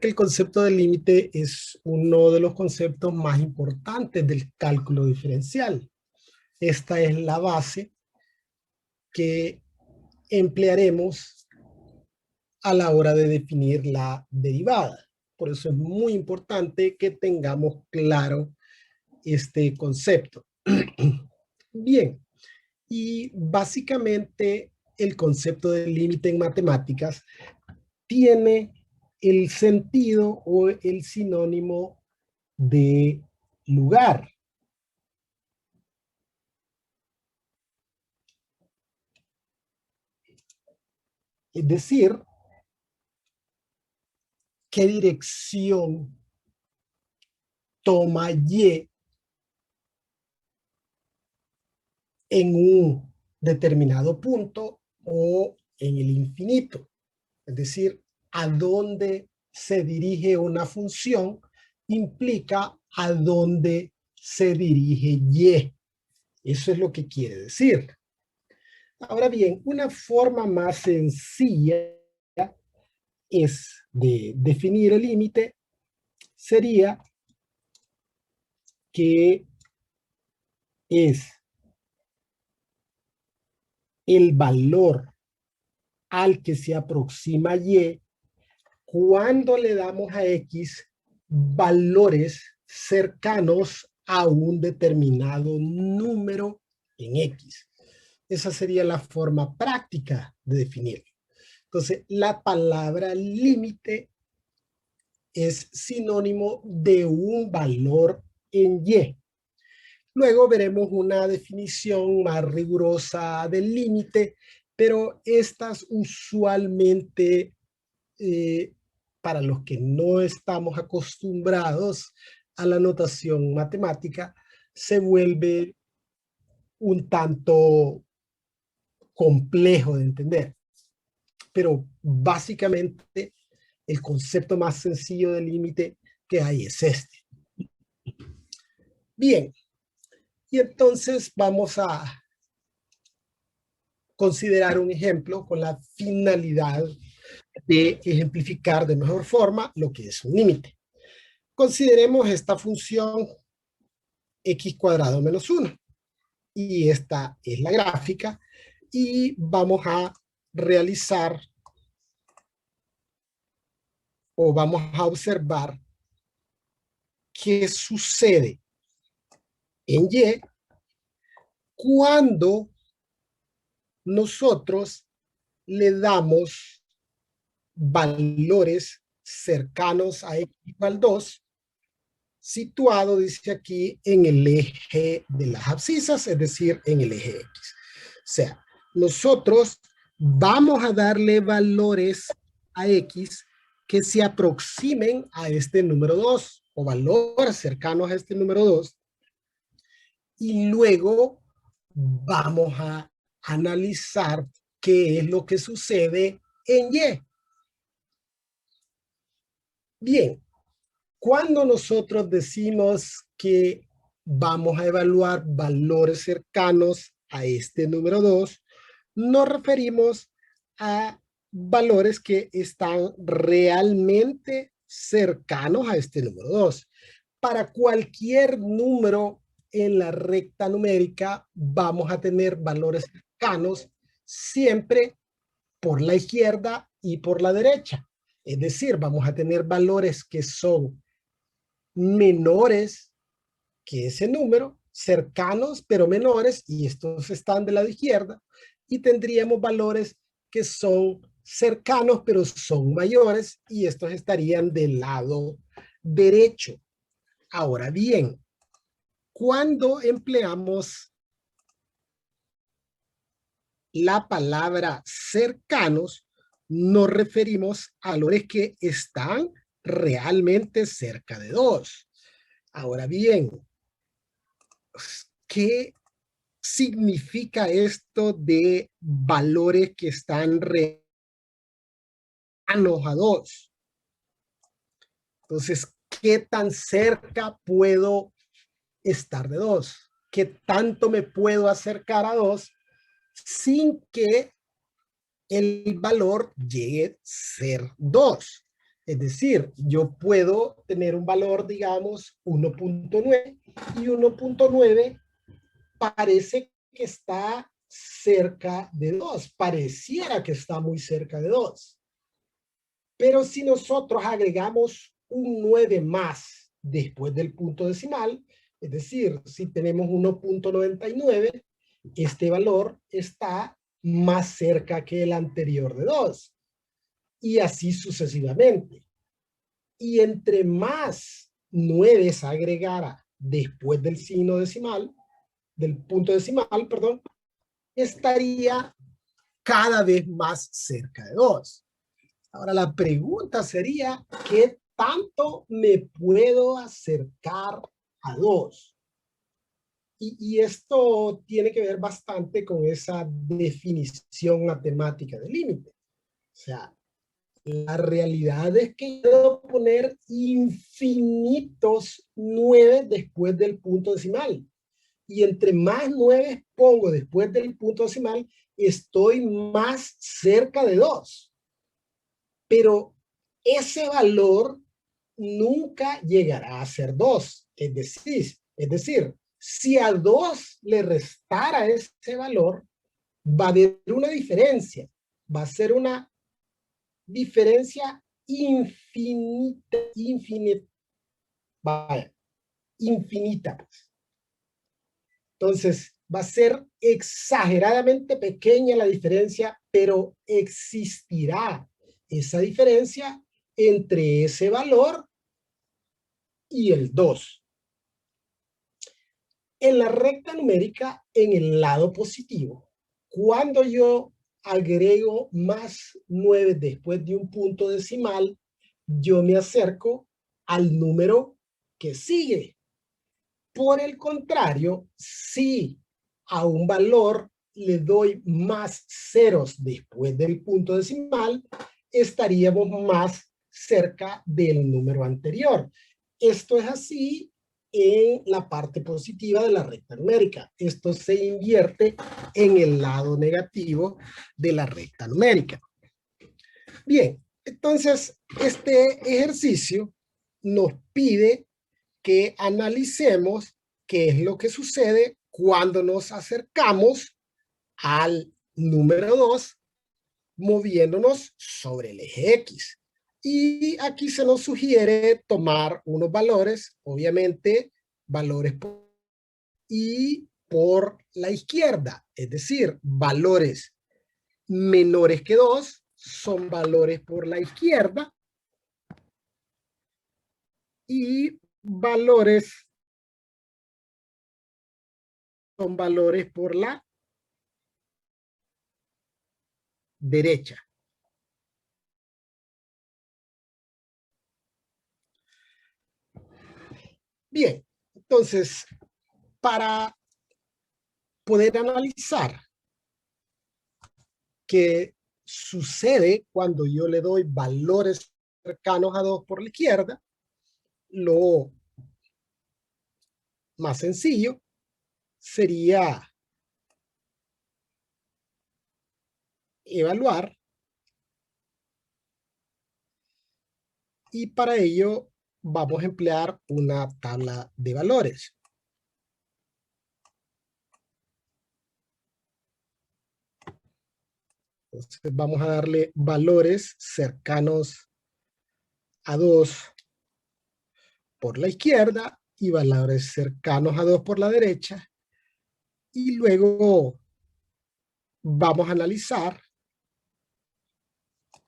que el concepto de límite es uno de los conceptos más importantes del cálculo diferencial. Esta es la base que emplearemos a la hora de definir la derivada. Por eso es muy importante que tengamos claro este concepto. Bien, y básicamente el concepto de límite en matemáticas tiene el sentido o el sinónimo de lugar. Es decir, qué dirección toma Y en un determinado punto o en el infinito. Es decir, a dónde se dirige una función implica a dónde se dirige Y. Eso es lo que quiere decir. Ahora bien, una forma más sencilla es de definir el límite sería que es el valor al que se aproxima Y cuando le damos a X valores cercanos a un determinado número en X. Esa sería la forma práctica de definirlo. Entonces, la palabra límite es sinónimo de un valor en Y. Luego veremos una definición más rigurosa del límite, pero estas usualmente, para los que no estamos acostumbrados a la notación matemática, se vuelve un tanto complejo de entender. Pero básicamente el concepto más sencillo de límite que hay es este. Bien, y entonces vamos a considerar un ejemplo con la finalidad de ejemplificar de mejor forma lo que es un límite. Consideremos esta función x cuadrado menos 1. Y esta es la gráfica. Y vamos a realizar o vamos a observar qué sucede en Y cuando nosotros le damos valores cercanos a x igual 2, situado, dice aquí, en el eje de las abscisas, es decir, en el eje X. O sea, nosotros vamos a darle valores a X que se aproximen a este número 2 o valores cercanos a este número 2, y luego vamos a analizar qué es lo que sucede en Y. Bien, cuando nosotros decimos que vamos a evaluar valores cercanos a este número 2, nos referimos a valores que están realmente cercanos a este número 2. Para cualquier número en la recta numérica vamos a tener valores cercanos siempre por la izquierda y por la derecha. Es decir, vamos a tener valores que son menores que ese número, cercanos pero menores, y estos están del lado izquierdo, y tendríamos valores que son cercanos pero son mayores, y estos estarían del lado derecho. Ahora bien, cuando empleamos la palabra cercanos, nos referimos a valores que están realmente cerca de 2. Ahora bien, ¿qué significa esto de valores que están cercanos a 2? Entonces, ¿qué tan cerca puedo estar de 2? ¿Qué tanto me puedo acercar a 2 sin que el valor llegue a ser 2? Es decir, yo puedo tener un valor, digamos, 1.9 y 1.9 parece que está cerca de 2, pareciera que está muy cerca de 2. Pero si nosotros agregamos un 9 más después del punto decimal, es decir, si tenemos 1.99, este valor está más cerca que el anterior de 2. Y así sucesivamente. Y entre más 9 se agregara después del signo decimal, del punto decimal, perdón, estaría cada vez más cerca de 2. Ahora la pregunta sería, ¿qué tanto me puedo acercar a 2? Y esto tiene que ver bastante con esa definición matemática del límite. O sea, la realidad es que puedo poner infinitos 9 después del punto decimal. Y entre más 9 pongo después del punto decimal, estoy más cerca de 2. Pero ese valor nunca llegará a ser 2. Es decir, si a 2 le restara ese valor, va a haber una diferencia. Va a ser una diferencia infinita. Entonces, va a ser exageradamente pequeña la diferencia, pero existirá esa diferencia entre ese valor y el 2. En la recta numérica, en el lado positivo, cuando yo agrego más 9 después de un punto decimal, yo me acerco al número que sigue. Por el contrario, si a un valor le doy más ceros después del punto decimal, estaríamos más cerca del número anterior. Esto es así en la parte positiva de la recta numérica. Esto se invierte en el lado negativo de la recta numérica. Bien, entonces este ejercicio nos pide que analicemos qué es lo que sucede cuando nos acercamos al número 2 moviéndonos sobre el eje X. Y aquí se nos sugiere tomar unos valores, obviamente valores y por la izquierda, es decir, valores menores que 2 son valores por la izquierda y valores son valores por la derecha. Bien, entonces, para poder analizar qué sucede cuando yo le doy valores cercanos a 2 por la izquierda, lo más sencillo sería evaluar, y para ello vamos a emplear una tabla de valores. Entonces vamos a darle valores cercanos a 2 por la izquierda y valores cercanos a 2 por la derecha. Y luego vamos a analizar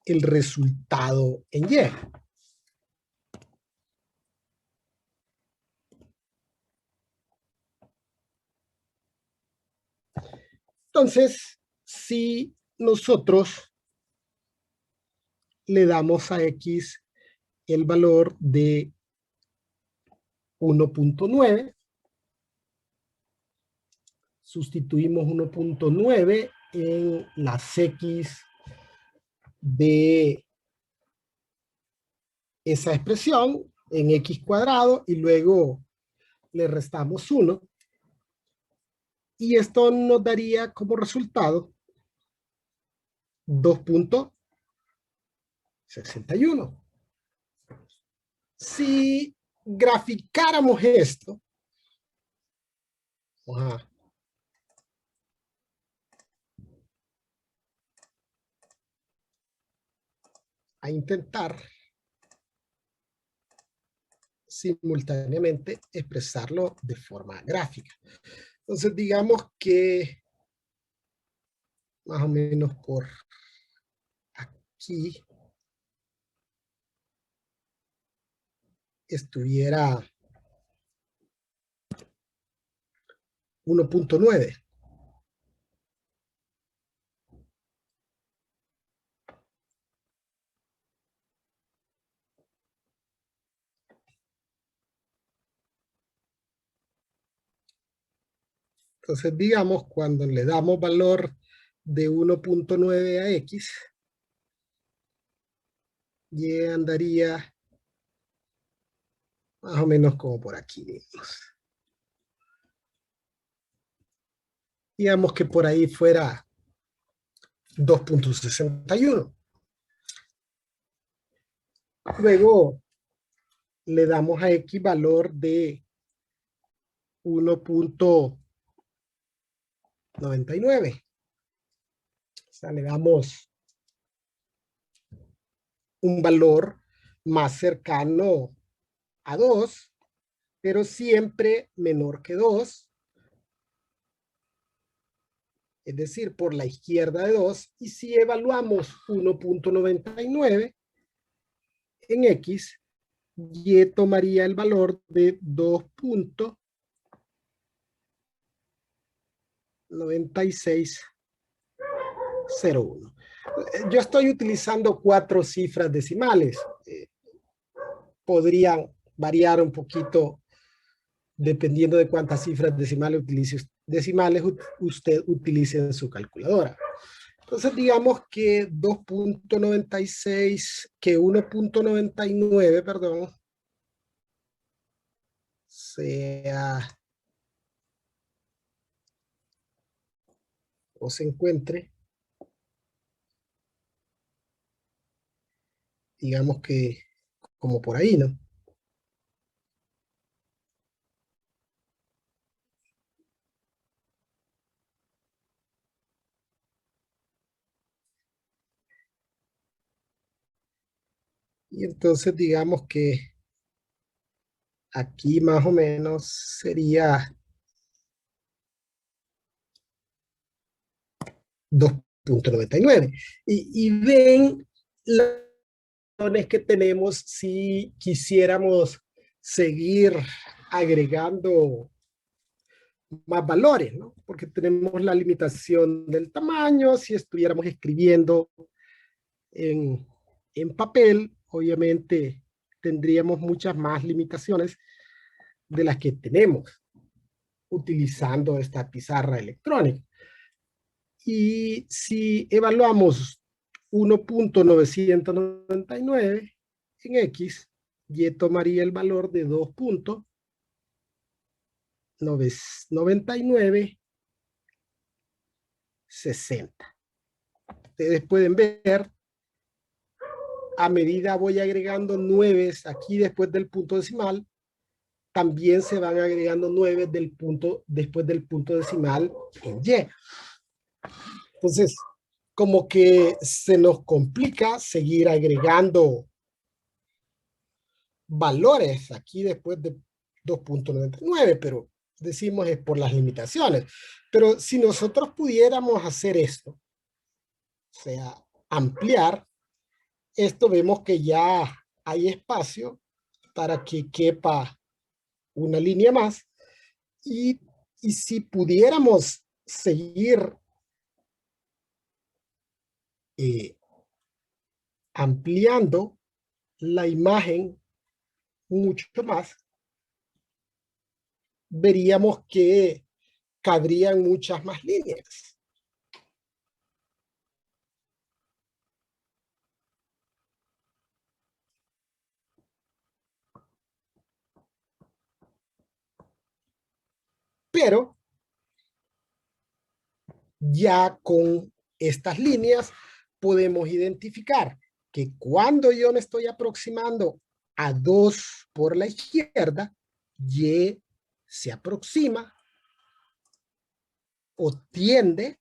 el resultado en Y. Entonces, si nosotros le damos a X el valor de 1.9, sustituimos 1.9 en las X de esa expresión, en X cuadrado, y luego le restamos 1. Y esto nos daría como resultado 2.61. Si graficáramos esto, vamos a intentar simultáneamente expresarlo de forma gráfica. Entonces digamos que más o menos por aquí estuviera 1.9. Entonces, digamos, cuando le damos valor de 1.9 a X, Y andaría más o menos como por aquí, digamos. Digamos que por ahí fuera 2.61. Luego le damos a X valor de 1.99. O sea, le damos un valor más cercano a 2, pero siempre menor que 2, es decir, por la izquierda de 2. Y si evaluamos 1.99 en X, Y tomaría el valor de 2.9601. Yo estoy utilizando 4 cifras decimales. Podrían variar un poquito dependiendo de cuántas cifras decimales usted utilice en su calculadora. Entonces digamos que 2.96, que 1.99, perdón, sea o se encuentre, digamos que como por ahí, ¿no? Y entonces digamos que aquí más o menos sería 2.99. Y ven las opciones que tenemos si quisiéramos seguir agregando más valores, ¿no? Porque tenemos la limitación del tamaño. Si estuviéramos escribiendo en, en papel, obviamente tendríamos muchas más limitaciones de las que tenemos utilizando esta pizarra electrónica. Y si evaluamos 1.999 en X, Y tomaría el valor de 2.9960. Ustedes pueden ver, a medida voy agregando 9 aquí después del punto decimal, también se van agregando 9 después del punto decimal en Y. Entonces, como que se nos complica seguir agregando valores aquí después de 2.99, pero decimos es por las limitaciones. Pero si nosotros pudiéramos hacer esto, o sea, ampliar esto, vemos que ya hay espacio para que quepa una línea más. Y, y si pudiéramos seguir eh, ampliando la imagen mucho más, veríamos que cabrían muchas más líneas. Pero ya con estas líneas podemos identificar que cuando yo me estoy aproximando a 2 por la izquierda, y se aproxima o tiende,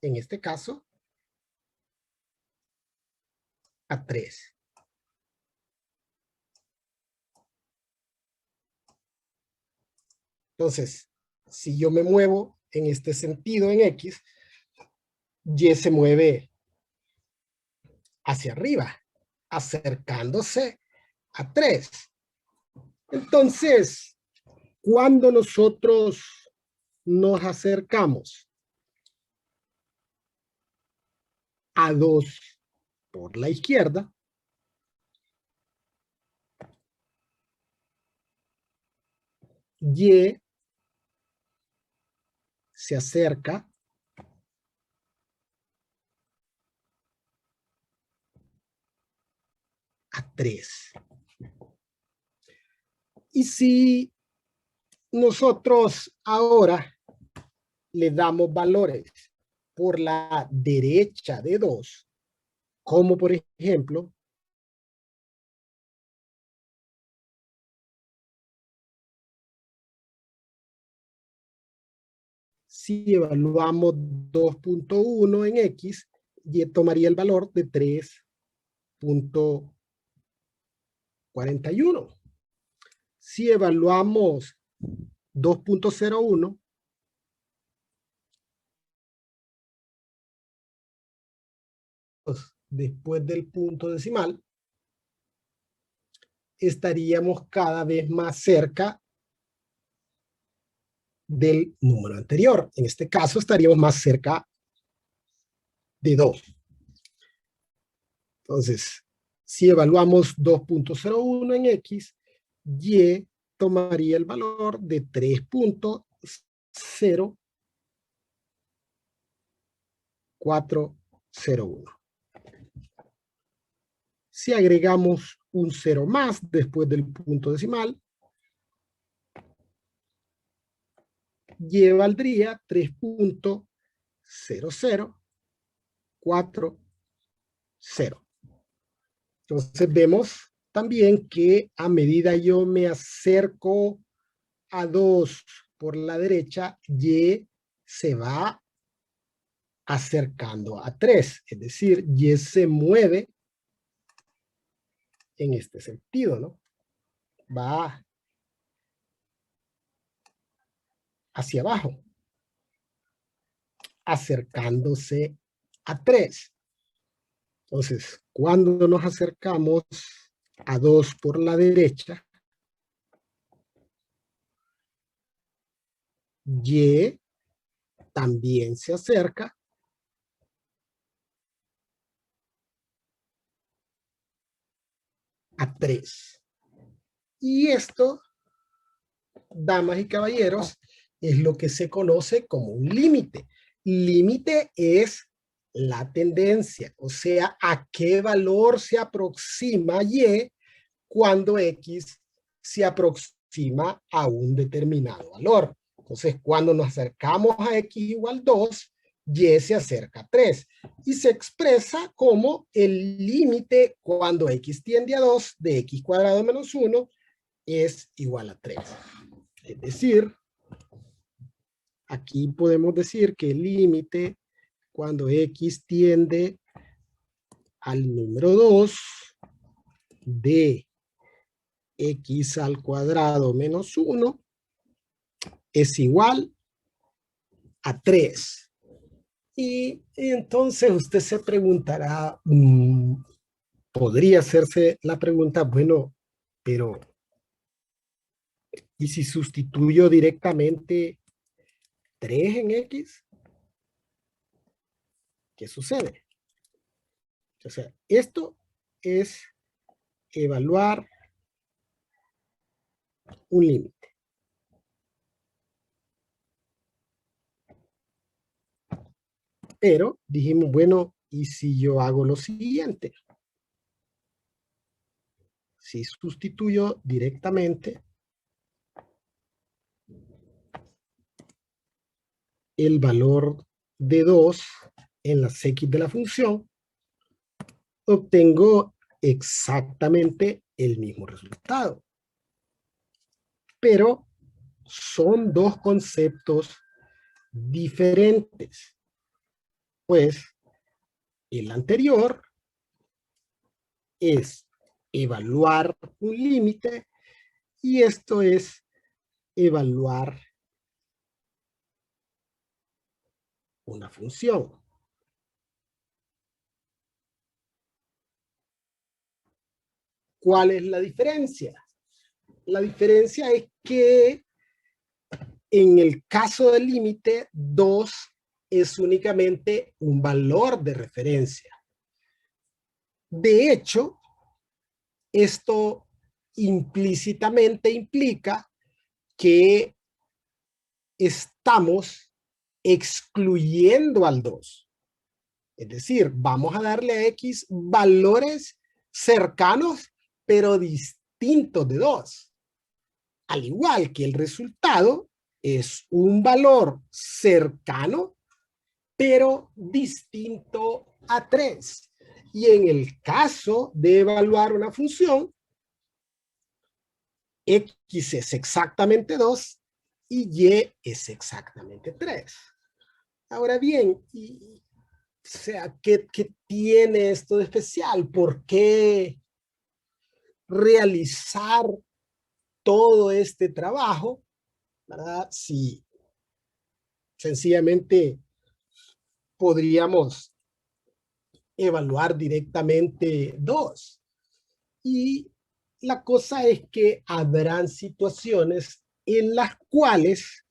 en este caso, a 3. Entonces, si yo me muevo en este sentido en X, Y se mueve hacia arriba, acercándose a 3. Entonces, cuando nosotros nos acercamos a 2 por la izquierda, Y se acerca a 3. Y si nosotros ahora le damos valores por la derecha de 2, como por ejemplo, si evaluamos 2.1 en X, Y tomaría el valor de 3.41. Si evaluamos 2.01, después del punto decimal, estaríamos cada vez más cerca del número anterior. En este caso estaríamos más cerca de 2. Entonces, si evaluamos 2.01 en X, Y tomaría el valor de 3.0401. Si agregamos un 0 más después del punto decimal, Y valdría 3.0040. Entonces vemos también que a medida yo me acerco a 2 por la derecha, Y se va acercando a 3, es decir, Y se mueve en este sentido, ¿no? Va hacia abajo, acercándose a 3. Entonces, cuando nos acercamos a 2 por la derecha, Y también se acerca a 3. Y esto, damas y caballeros, es lo que se conoce como un límite. Límite es la tendencia, o sea, a qué valor se aproxima Y cuando X se aproxima a un determinado valor. Entonces, cuando nos acercamos a X igual 2, Y se acerca a 3. Y se expresa como el límite cuando X tiende a 2 de X cuadrado menos 1 es igual a 3. Es decir, aquí podemos decir que el límite cuando X tiende al número 2 de X al cuadrado menos 1 es igual a 3. Y entonces usted se preguntará, podría hacerse la pregunta, bueno, pero ¿y si sustituyo directamente 3 en X? ¿Qué sucede? O sea, esto es evaluar un límite. Pero dijimos, bueno, ¿y si yo hago lo siguiente? Si sustituyo directamente el valor de 2 en las X de la función, obtengo exactamente el mismo resultado. Pero son dos conceptos diferentes. Pues el anterior es evaluar un límite y esto es evaluar una función. ¿Cuál es la diferencia? La diferencia es que en el caso del límite, 2 es únicamente un valor de referencia. De hecho, esto implícitamente implica que estamos excluyendo al 2. Es decir, vamos a darle a X valores cercanos, pero distintos de 2. Al igual que el resultado es un valor cercano, pero distinto a 3. Y en el caso de evaluar una función, X es exactamente 2 y Y es exactamente 3. Ahora bien, o sea, ¿qué tiene esto de especial? ¿Por qué realizar todo este trabajo, ¿verdad? Si sencillamente podríamos evaluar directamente 2. Y la cosa es que habrán situaciones en las cuales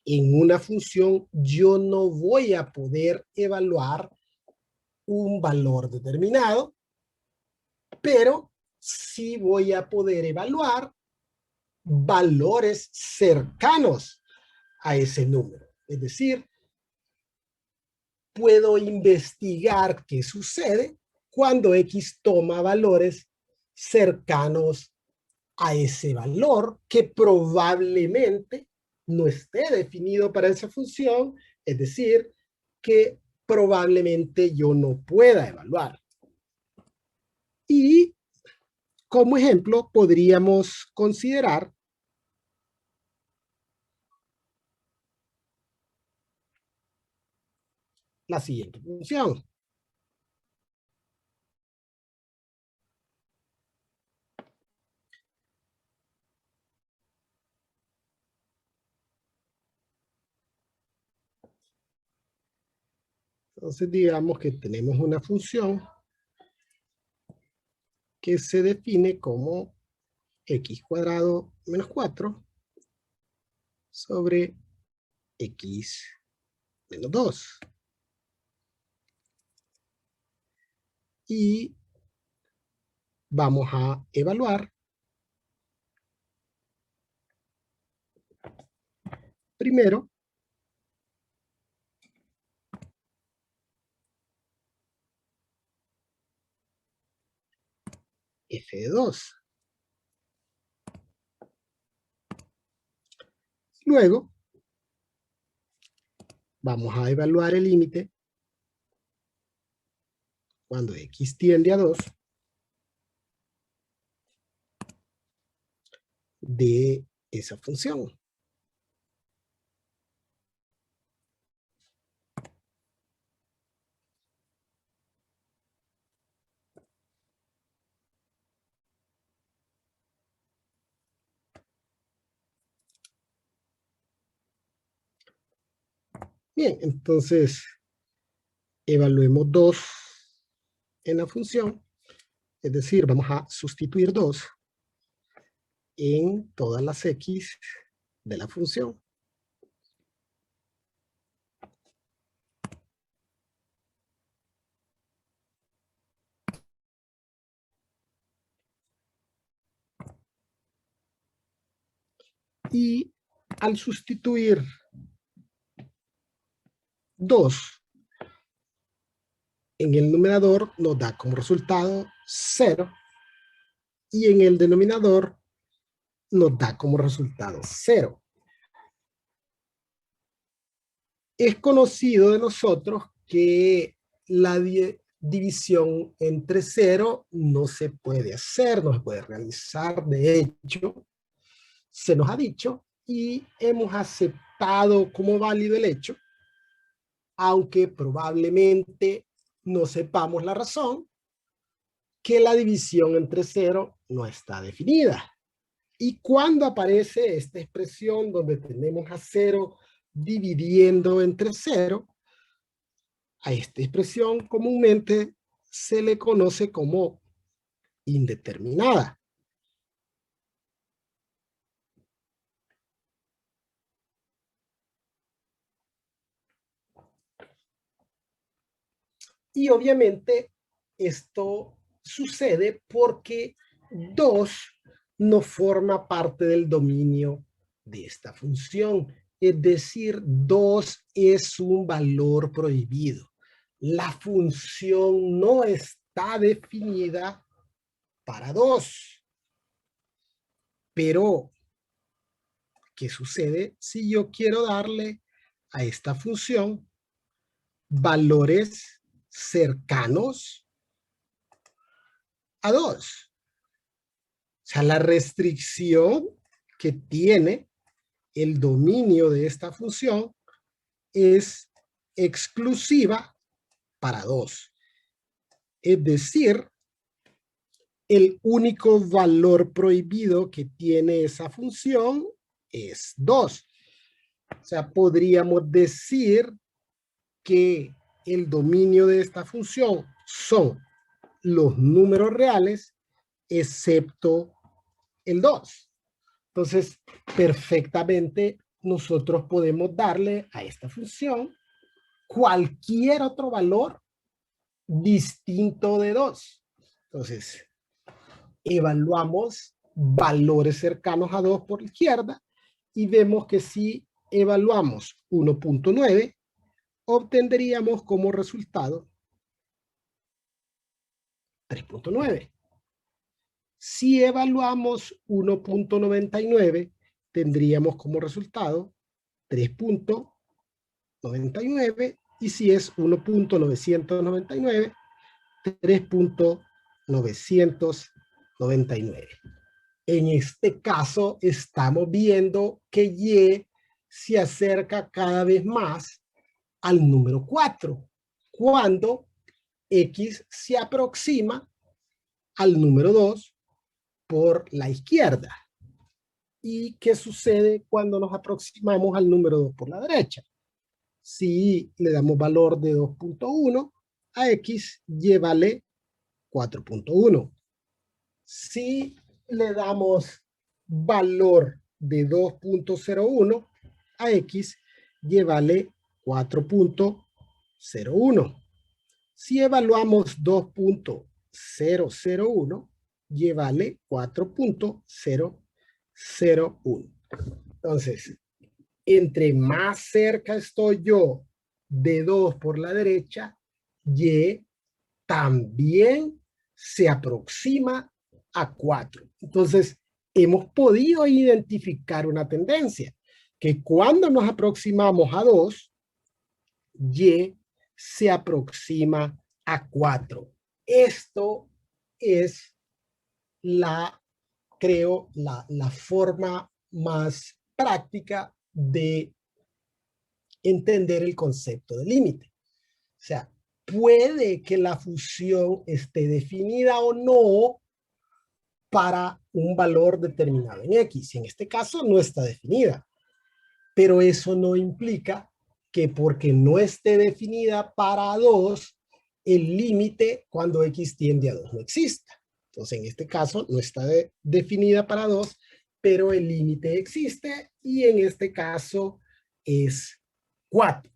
en una función yo no voy a poder evaluar un valor determinado, pero sí voy a poder evaluar valores cercanos a ese número. Es decir, puedo investigar qué sucede cuando X toma valores cercanos a ese valor que probablemente no esté definido para esa función, es decir, que probablemente yo no pueda evaluar. Y como ejemplo podríamos considerar la siguiente función. Entonces digamos que tenemos una función que se define como x cuadrado menos 4 sobre x menos 2. Y vamos a evaluar primero f de 2. Luego vamos a evaluar el límite cuando x tiende a 2 de esa función. Bien, entonces evaluemos 2 en la función, es decir, vamos a sustituir 2 en todas las x de la función. Y al sustituir 2 en el numerador nos da como resultado 0 y en el denominador nos da como resultado 0. Es conocido de nosotros que división entre cero no se puede hacer, no se puede realizar. De hecho, se nos ha dicho y hemos aceptado como válido el hecho, aunque probablemente no sepamos la razón, que la división entre cero no está definida. Y cuando aparece esta expresión donde tenemos a cero dividiendo entre cero, a esta expresión comúnmente se le conoce como indeterminada. Y obviamente esto sucede porque 2 no forma parte del dominio de esta función. Es decir, 2 es un valor prohibido. La función no está definida para 2. Pero, ¿qué sucede si yo quiero darle a esta función valores cercanos a 2? O sea, la restricción que tiene el dominio de esta función es exclusiva para 2. Es decir, el único valor prohibido que tiene esa función es 2. O sea, podríamos decir que el dominio de esta función son los números reales excepto el 2. Entonces, perfectamente nosotros podemos darle a esta función cualquier otro valor distinto de 2. Entonces, evaluamos valores cercanos a 2 por la izquierda y vemos que si evaluamos 1.9, obtendríamos como resultado 3.9. Si evaluamos 1.99, tendríamos como resultado 3.99, y si es 1.999, 3.999. En este caso estamos viendo que Y se acerca cada vez más al número 4, cuando X se aproxima al número 2 por la izquierda. ¿Y qué sucede cuando nos aproximamos al número 2 por la derecha? Si le damos valor de 2.1 a X, Y vale 4.1. Si le damos valor de 2.01 a X, Y vale 4.01. Si evaluamos 2.001, Y vale 4.001. Entonces, entre más cerca estoy yo de 2 por la derecha, Y también se aproxima a 4. Entonces, hemos podido identificar una tendencia, que cuando nos aproximamos a 2, Y se aproxima a 4. Esto es creo, la forma más práctica de entender el concepto de límite. O sea, puede que la función esté definida o no para un valor determinado en X. En este caso no está definida, pero eso no implica que porque no esté definida para 2, el límite cuando X tiende a 2 no exista. Entonces, en este caso no está definida para 2, pero el límite existe y en este caso es 4.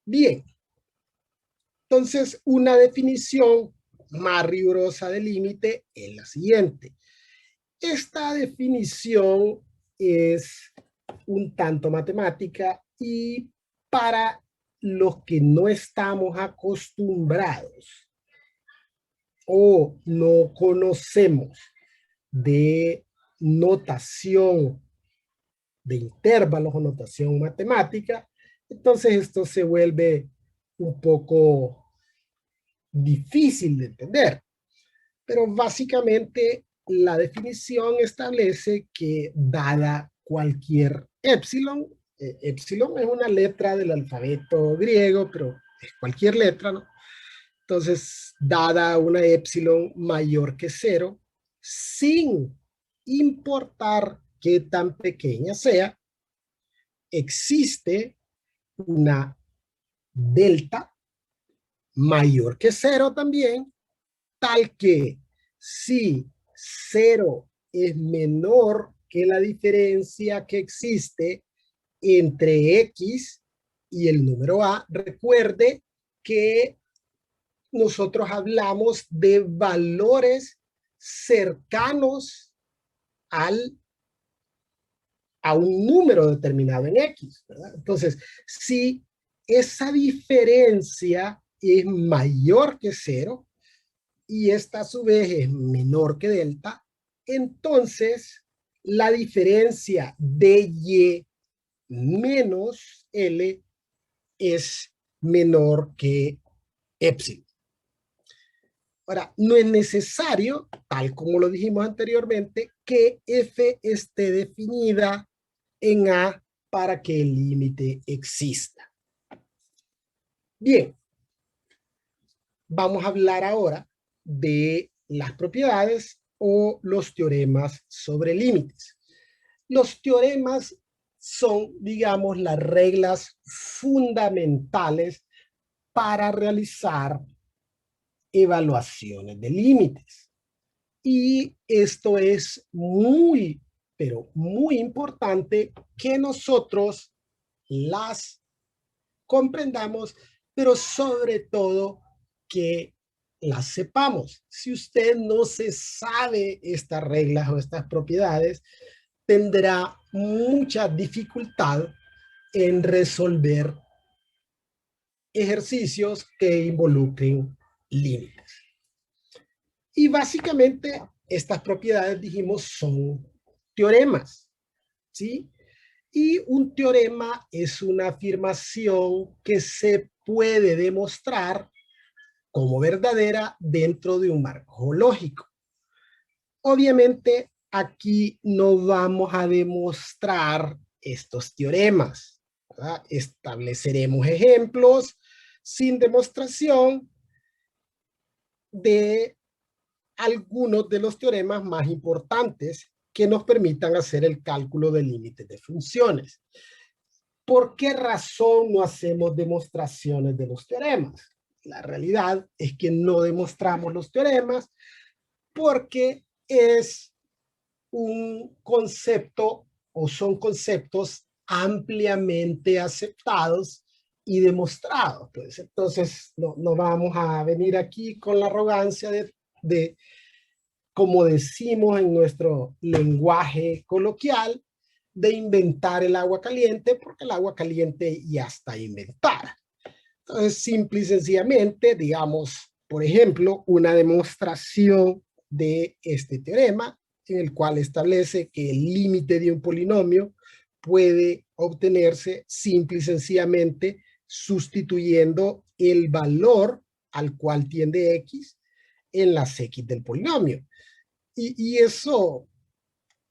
Bien, entonces una definición más rigurosa de límite es la siguiente. Esta definición es un tanto matemática y para los que no estamos acostumbrados o no conocemos de notación de intervalos o notación matemática, entonces esto se vuelve un poco difícil de entender, pero básicamente la definición establece que dada cualquier epsilon, epsilon es una letra del alfabeto griego, pero es cualquier letra, ¿no? Entonces, dada una epsilon mayor que cero, sin importar qué tan pequeña sea, existe una delta mayor que cero también, tal que si cero es menor que la diferencia que existe entre X y el número A, recuerde que nosotros hablamos de valores cercanos al, a un número determinado en X, ¿verdad? Entonces, si esa diferencia es mayor que cero y esta a su vez es menor que delta, entonces la diferencia de Y menos L es menor que epsilon. Ahora, no es necesario, tal como lo dijimos anteriormente, que F esté definida en A para que el límite exista. Bien, vamos a hablar ahora de las propiedades o los teoremas sobre límites. Los teoremas son, digamos, las reglas fundamentales para realizar evaluaciones de límites. Y esto es muy, pero muy importante que nosotros las comprendamos, pero sobre todo que las sepamos. Si usted no se sabe estas reglas o estas propiedades, tendrá mucha dificultad en resolver ejercicios que involucren límites. Y básicamente estas propiedades, dijimos, son teoremas, ¿sí? Y un teorema es una afirmación que se puede demostrar como verdadera dentro de un marco lógico. Obviamente, aquí no vamos a demostrar estos teoremas, ¿verdad? Estableceremos ejemplos sin demostración de algunos de los teoremas más importantes que nos permitan hacer el cálculo de límites de funciones. ¿Por qué razón no hacemos demostraciones de los teoremas? La realidad es que no demostramos los teoremas porque es un concepto o son conceptos ampliamente aceptados y demostrados. Pues entonces no vamos a venir aquí con la arrogancia de como decimos en nuestro lenguaje coloquial, de inventar el agua caliente, porque el agua caliente ya está inventada. Entonces, simple y sencillamente, digamos, por ejemplo, una demostración de este teorema, en el cual establece que el límite de un polinomio puede obtenerse simple y sencillamente sustituyendo el valor al cual tiende x en las x del polinomio. Y eso,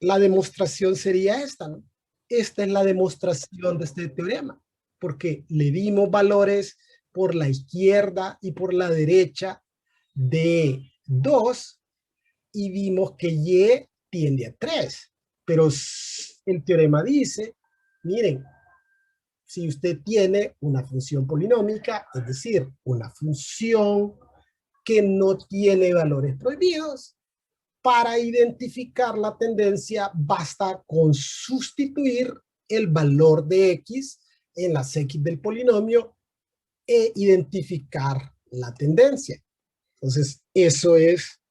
la demostración sería esta, ¿no? Esta es la demostración de este teorema, porque le dimos valores por la izquierda y por la derecha de 2 y vimos que y tiende a 3. Pero el teorema dice, miren, si usted tiene una función polinómica, es decir, una función que no tiene valores prohibidos, para identificar la tendencia basta con sustituir el valor de x en las x del polinomio e identificar la tendencia. Entonces, eso es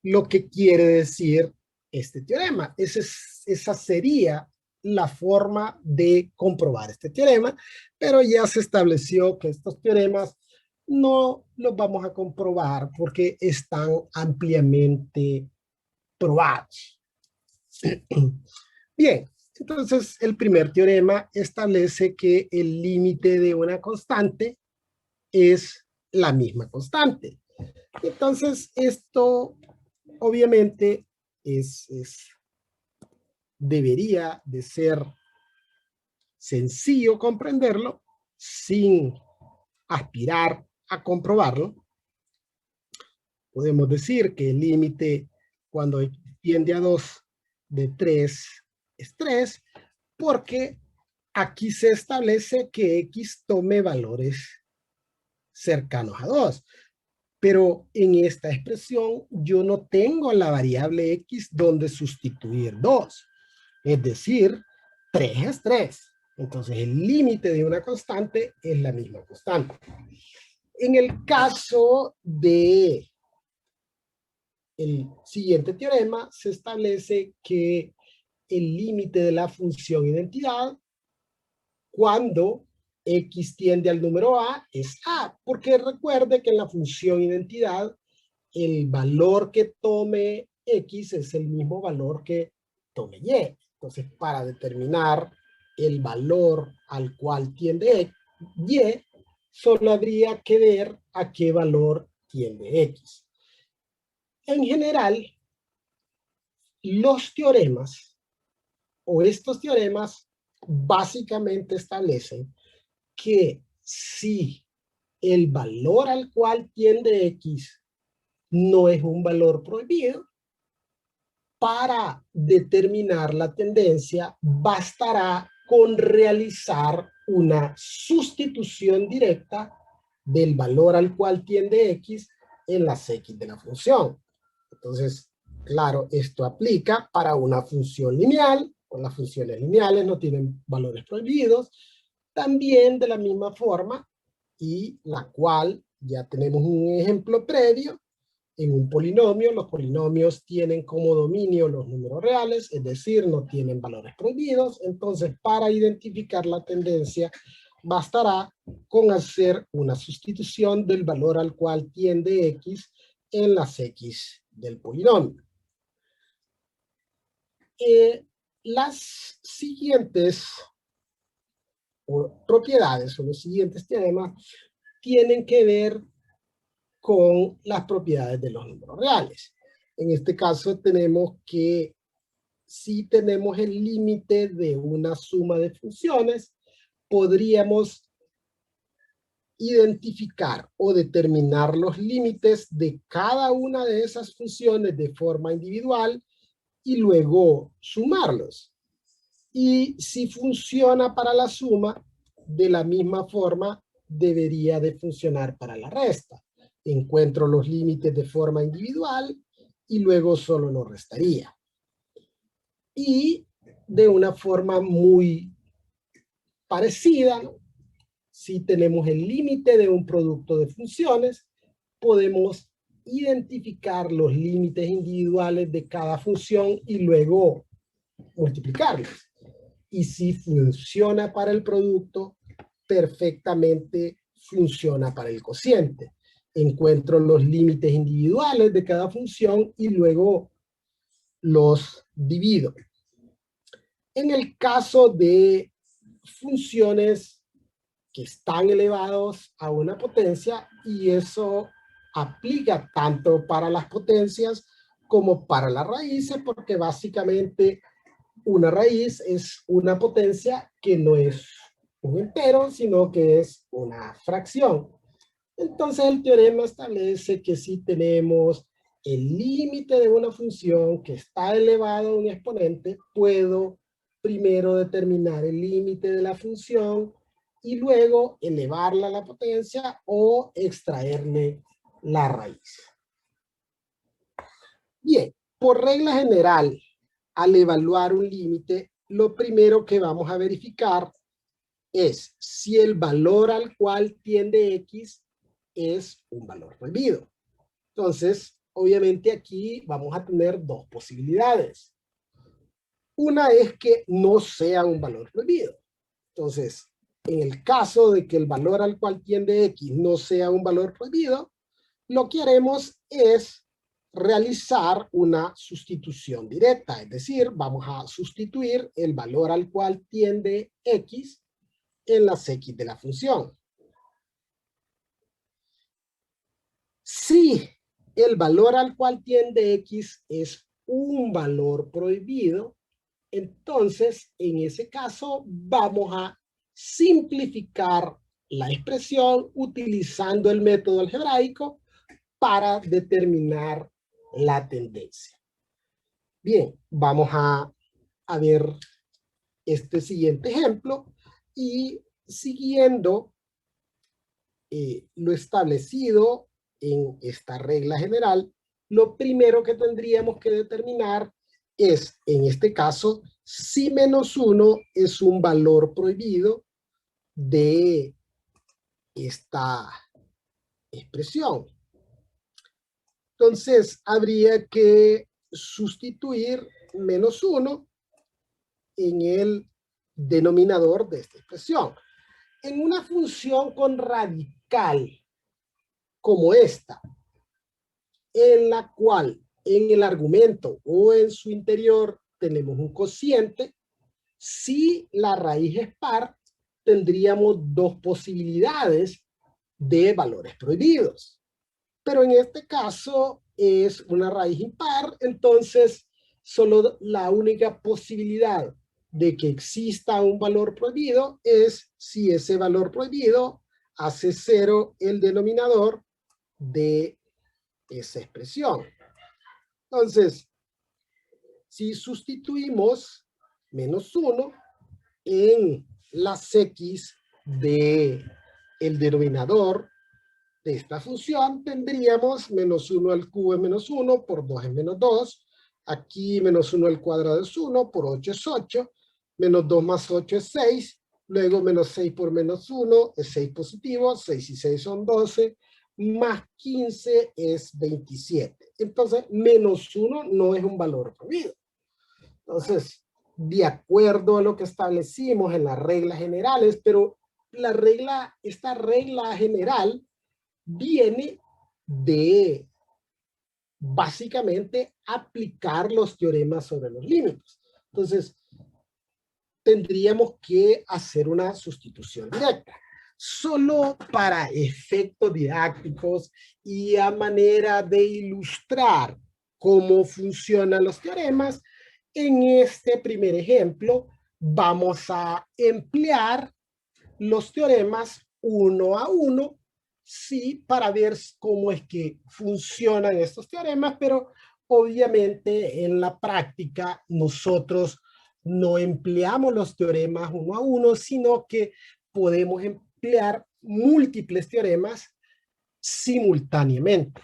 lo que quiere decir este teorema. Esa sería la forma de comprobar este teorema, pero ya se estableció que estos teoremas no los vamos a comprobar porque están ampliamente probados. Bien, entonces el primer teorema establece que el límite de una constante es la misma constante. Entonces, esto obviamente debería de ser sencillo comprenderlo sin aspirar a comprobarlo. Podemos decir que el límite cuando x tiende a 2 de 3 es 3, porque aquí se establece que x tome valores cercanos a 2. Pero en esta expresión yo no tengo la variable x donde sustituir 2. Es decir, 3 es 3. Entonces el límite de una constante es la misma constante. En el caso de el siguiente teorema, se establece que el límite de la función identidad cuando x tiende al número a es a, porque recuerde que en la función identidad el valor que tome x es el mismo valor que tome y. Entonces, para determinar el valor al cual tiende y, solo habría que ver a qué valor tiende x. En general, los teoremas o estos teoremas básicamente establecen que si el valor al cual tiende x no es un valor prohibido, para determinar la tendencia bastará con realizar una sustitución directa del valor al cual tiende x en las x de la función. Entonces, claro, esto aplica para una función lineal. Las funciones lineales no tienen valores prohibidos. También de la misma forma, y la cual ya tenemos un ejemplo previo, en un polinomio, los polinomios tienen como dominio los números reales, es decir, no tienen valores prohibidos. Entonces, para identificar la tendencia, bastará con hacer una sustitución del valor al cual tiende x en las x del polinomio. Las siguientes propiedades o los siguientes teoremas tienen que ver con las propiedades de los números reales. En este caso tenemos que si tenemos el límite de una suma de funciones, podríamos identificar o determinar los límites de cada una de esas funciones de forma individual y luego sumarlos. Y si funciona para la suma, de la misma forma debería de funcionar para la resta. Encuentro los límites de forma individual y luego solo lo restaría. Y de una forma muy parecida, ¿no? Si tenemos el límite de un producto de funciones, podemos identificar los límites individuales de cada función y luego multiplicarlos. Y si funciona para el producto, perfectamente funciona para el cociente. Encuentro los límites individuales de cada función y luego los divido. En el caso de funciones que están elevados a una potencia, y eso aplica tanto para las potencias como para las raíces, porque básicamente una raíz es una potencia que no es un entero, sino que es una fracción. Entonces el teorema establece que si tenemos el límite de una función que está elevado a un exponente, puedo primero determinar el límite de la función y luego elevarla a la potencia o extraerle la raíz. Bien, por regla general, al evaluar un límite, lo primero que vamos a verificar es si el valor al cual tiende x es un valor prohibido. Entonces, obviamente aquí vamos a tener dos posibilidades. Una es que no sea un valor prohibido. Entonces, en el caso de que el valor al cual tiende x no sea un valor prohibido, lo que haremos es realizar una sustitución directa. Es decir, vamos a sustituir el valor al cual tiende x en las x de la función. Si el valor al cual tiende X es un valor prohibido, entonces en ese caso vamos a simplificar la expresión utilizando el método algebraico para determinar la tendencia. Bien, vamos a ver este siguiente ejemplo y siguiendo lo establecido en esta regla general, lo primero que tendríamos que determinar es, en este caso, si -1 es un valor prohibido de esta expresión. Entonces, habría que sustituir -1 en el denominador de esta expresión. En una función con radical como esta, en la cual en el argumento o en su interior tenemos un cociente, si la raíz es par, tendríamos dos posibilidades de valores prohibidos. Pero en este caso es una raíz impar, entonces solo la única posibilidad de que exista un valor prohibido es si ese valor prohibido hace cero el denominador de esa expresión. Entonces, si sustituimos -1 en las X de el denominador de esta función, tendríamos -1 al cubo es -1, por 2 es -2, aquí -1 al cuadrado es 1, por 8 es 8, -2 más 8 es 6, luego -6 por -1 es 6 positivo, 6 y 6 son 12, más 15 es 27. Entonces, -1 no es un valor prohibido. Entonces, de acuerdo a lo que establecimos en las reglas generales, pero esta regla general viene de básicamente aplicar los teoremas sobre los límites. Entonces, tendríamos que hacer una sustitución directa. Solo para efectos didácticos y a manera de ilustrar cómo funcionan los teoremas, en este primer ejemplo vamos a emplear los teoremas uno a uno, sí, para ver cómo es que funcionan estos teoremas, pero obviamente en la práctica nosotros no empleamos los teoremas uno a uno, sino que podemos emplear múltiples teoremas simultáneamente.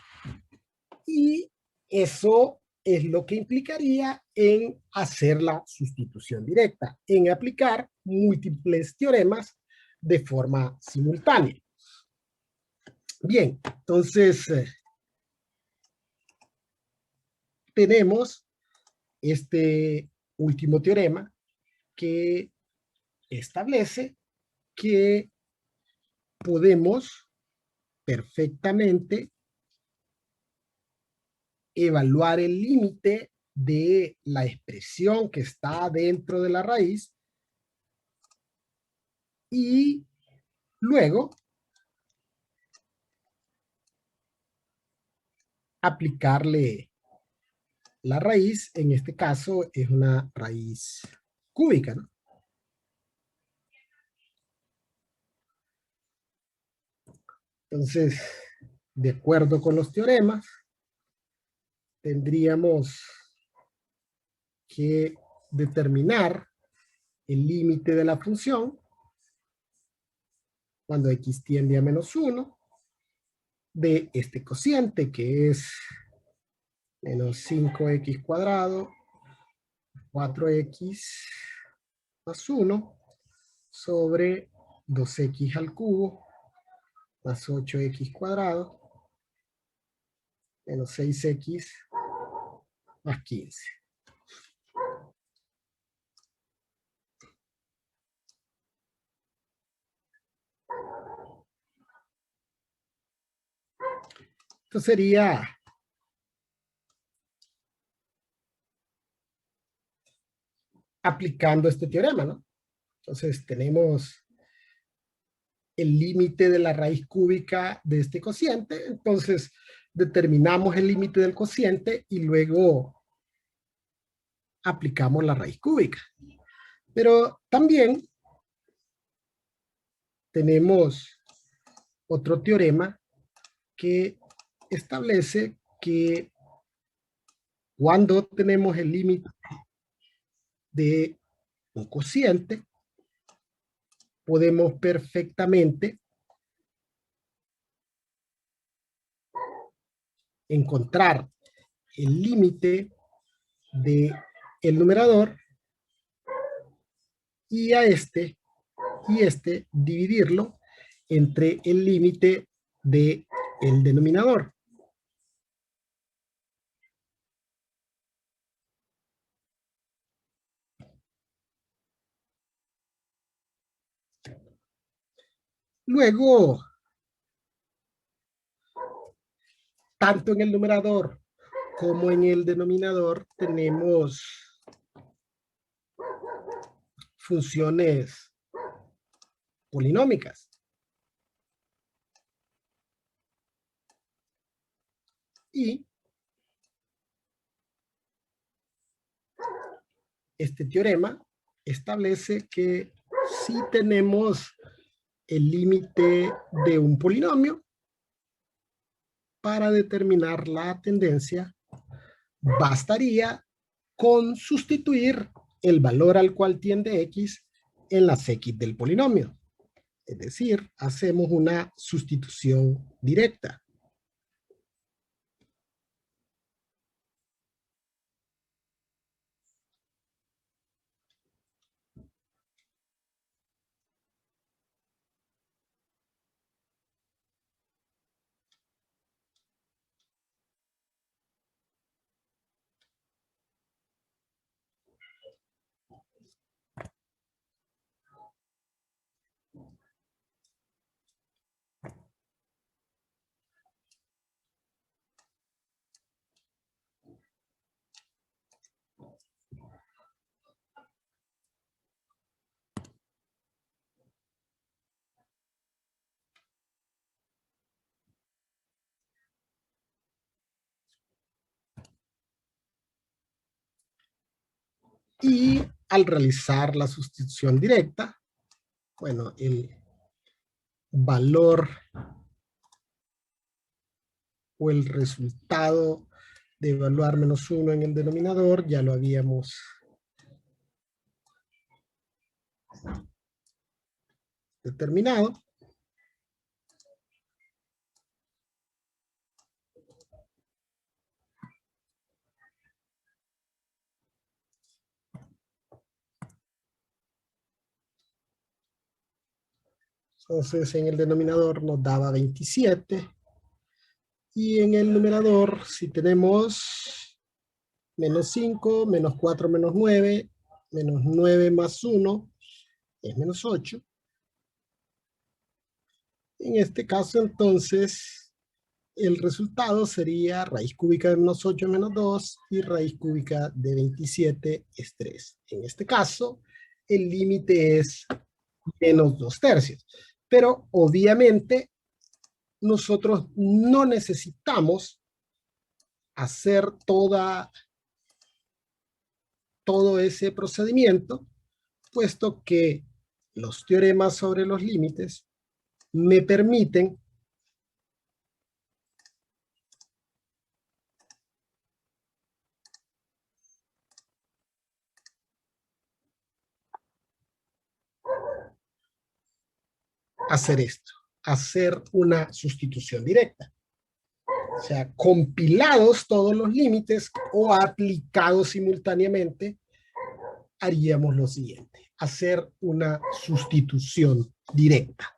Y eso es lo que implicaría en hacer la sustitución directa, en aplicar múltiples teoremas de forma simultánea. Bien, entonces tenemos este último teorema que establece que podemos perfectamente evaluar el límite de la expresión que está dentro de la raíz y luego aplicarle la raíz. En este caso es una raíz cúbica, ¿no? Entonces, de acuerdo con los teoremas, tendríamos que determinar el límite de la función cuando x tiende a -1 de este cociente que es menos 5x cuadrado, 4x más 1 sobre 2x al cubo más 8x cuadrado menos 6x más 15. Esto sería aplicando este teorema, ¿no? Entonces tenemos el límite de la raíz cúbica de este cociente. Entonces determinamos el límite del cociente y luego aplicamos la raíz cúbica. Pero también tenemos otro teorema que establece que cuando tenemos el límite de un cociente, podemos perfectamente encontrar el límite del numerador y dividirlo entre el límite del denominador. Luego, tanto en el numerador como en el denominador tenemos funciones polinómicas. Y este teorema establece que si tenemos el límite de un polinomio, para determinar la tendencia, bastaría con sustituir el valor al cual tiende x en las x del polinomio. Es decir, hacemos una sustitución directa. Y al realizar la sustitución directa, bueno, el valor o el resultado de evaluar -1 en el denominador ya lo habíamos determinado. Entonces en el denominador nos daba 27. Y en el numerador, si tenemos -5, -4 menos 9, -9 más 1, es -8. En este caso, entonces, el resultado sería raíz cúbica de -8 menos 2 y raíz cúbica de 27 es 3. En este caso, el límite es -2/3. Pero obviamente, nosotros no necesitamos hacer todo ese procedimiento, puesto que los teoremas sobre los límites me permiten hacer esto, hacer una sustitución directa. O sea, compilados todos los límites o aplicados simultáneamente, haríamos lo siguiente: hacer una sustitución directa.